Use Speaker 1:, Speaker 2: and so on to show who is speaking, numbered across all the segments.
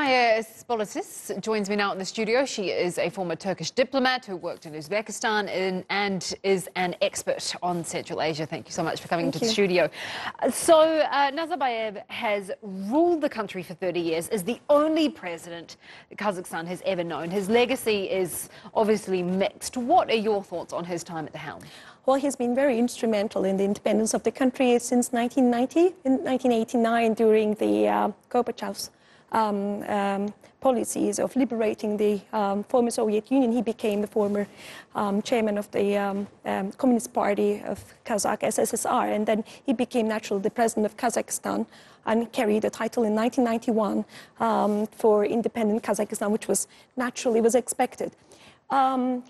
Speaker 1: Gaye Spolitis joins me now in the studio. She is a former Turkish diplomat who worked in Uzbekistan and is an expert on Central Asia. Thank you so much for coming into the studio. So Nazarbayev has ruled the country for 30 years, is the only president that Kazakhstan has ever known. His legacy is obviously mixed. What are your thoughts on his time at the helm?
Speaker 2: Well, he's been very instrumental in the independence of the country since 1990. In 1989, during the Gorbachev's policies of liberating the former Soviet Union, he became the former chairman of the Communist Party of Kazakh SSSR, and then he became naturally the president of Kazakhstan and carried the title in 1991 for independent Kazakhstan, which was expected.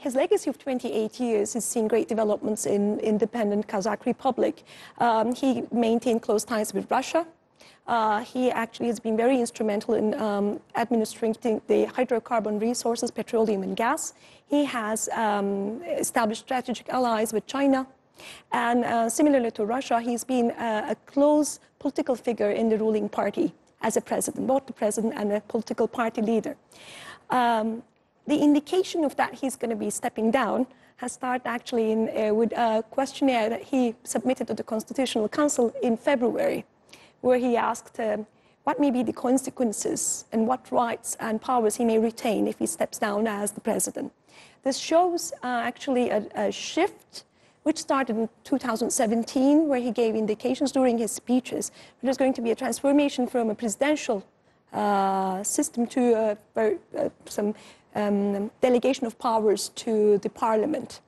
Speaker 2: His legacy of 28 years has seen great developments in independent Kazakh Republic. He maintained close ties with Russia. He actually has been very instrumental in administering the hydrocarbon resources, petroleum and gas. He has established strategic allies with China. And similarly to Russia, he's been a close political figure in the ruling party as a president, both the president and a political party leader. The indication of that he's going to be stepping down has started actually with a questionnaire that he submitted to the Constitutional Council in February, where he asked what may be the consequences and what rights and powers he may retain if he steps down as the president. This shows actually a shift which started in 2017, where he gave indications during his speeches that there's going to be a transformation from a presidential system to some delegation of powers to the parliament.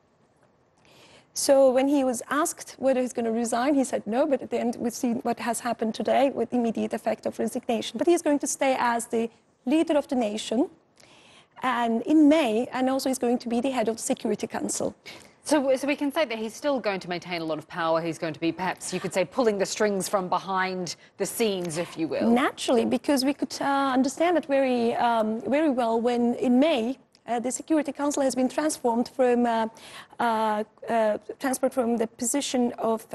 Speaker 2: So when he was asked whether he's going to resign, he said no, but at the end we've seen what has happened today with immediate effect of resignation. But he's going to stay as the leader of the nation, and in May, and also he's going to be the head of the Security Council.
Speaker 1: So we can say that he's still going to maintain a lot of power. He's going to be, perhaps you could say, pulling the strings from behind the scenes, if you will.
Speaker 2: Naturally, because we could understand it very well when in May the Security Council has been transformed from the position of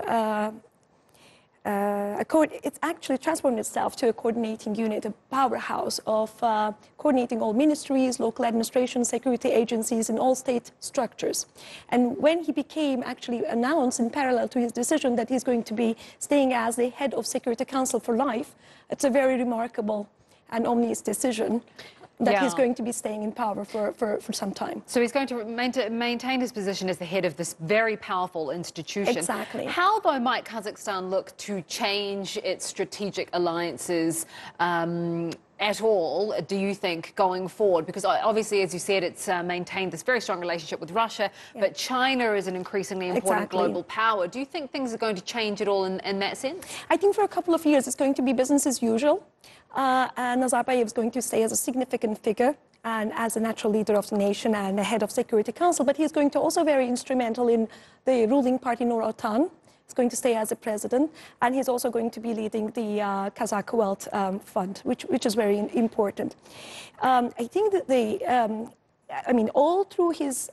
Speaker 2: it's actually transformed itself to a coordinating unit, a powerhouse of coordinating all ministries, local administration, security agencies, and all state structures. And when he became actually announced in parallel to his decision that he's going to be staying as the head of Security Council for life, it's a very remarkable and ominous decision that he's going to be staying in power for some time.
Speaker 1: So he's going to maintain his position as the head of this very powerful institution.
Speaker 2: Exactly.
Speaker 1: How, though, might Kazakhstan look to change its strategic alliances at all, do you think, going forward? Because obviously, as you said, it's maintained this very strong relationship with Russia, but China is an increasingly important global power. Do you think things are going to change at all in that sense?
Speaker 2: I think for a couple of years it's going to be business as usual. And Nazarbayev is going to stay as a significant figure and as a natural leader of the nation and the head of Security Council, but he's going to also be very instrumental in the ruling party Nursultan. He's going to stay as a president, and he's also going to be leading the Kazakh Wealth Fund, which is very important. I think that all through his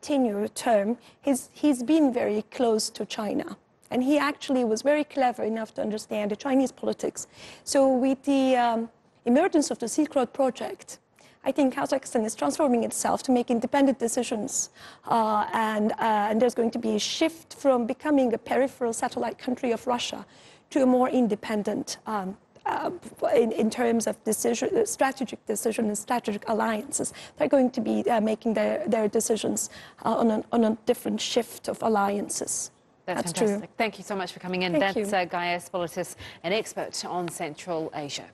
Speaker 2: tenure term, he's been very close to China. And he actually was very clever enough to understand the Chinese politics. So with the emergence of the Silk Road project, I think Kazakhstan is transforming itself to make independent decisions. And there's going to be a shift from becoming a peripheral satellite country of Russia to a more independent in terms of strategic decision and strategic alliances. They're going to be making their decisions on a different shift of alliances.
Speaker 1: That's fantastic. True. Thank you so much for coming in.
Speaker 2: Thank you.
Speaker 1: That's Gaye Spolitis, an expert on Central Asia.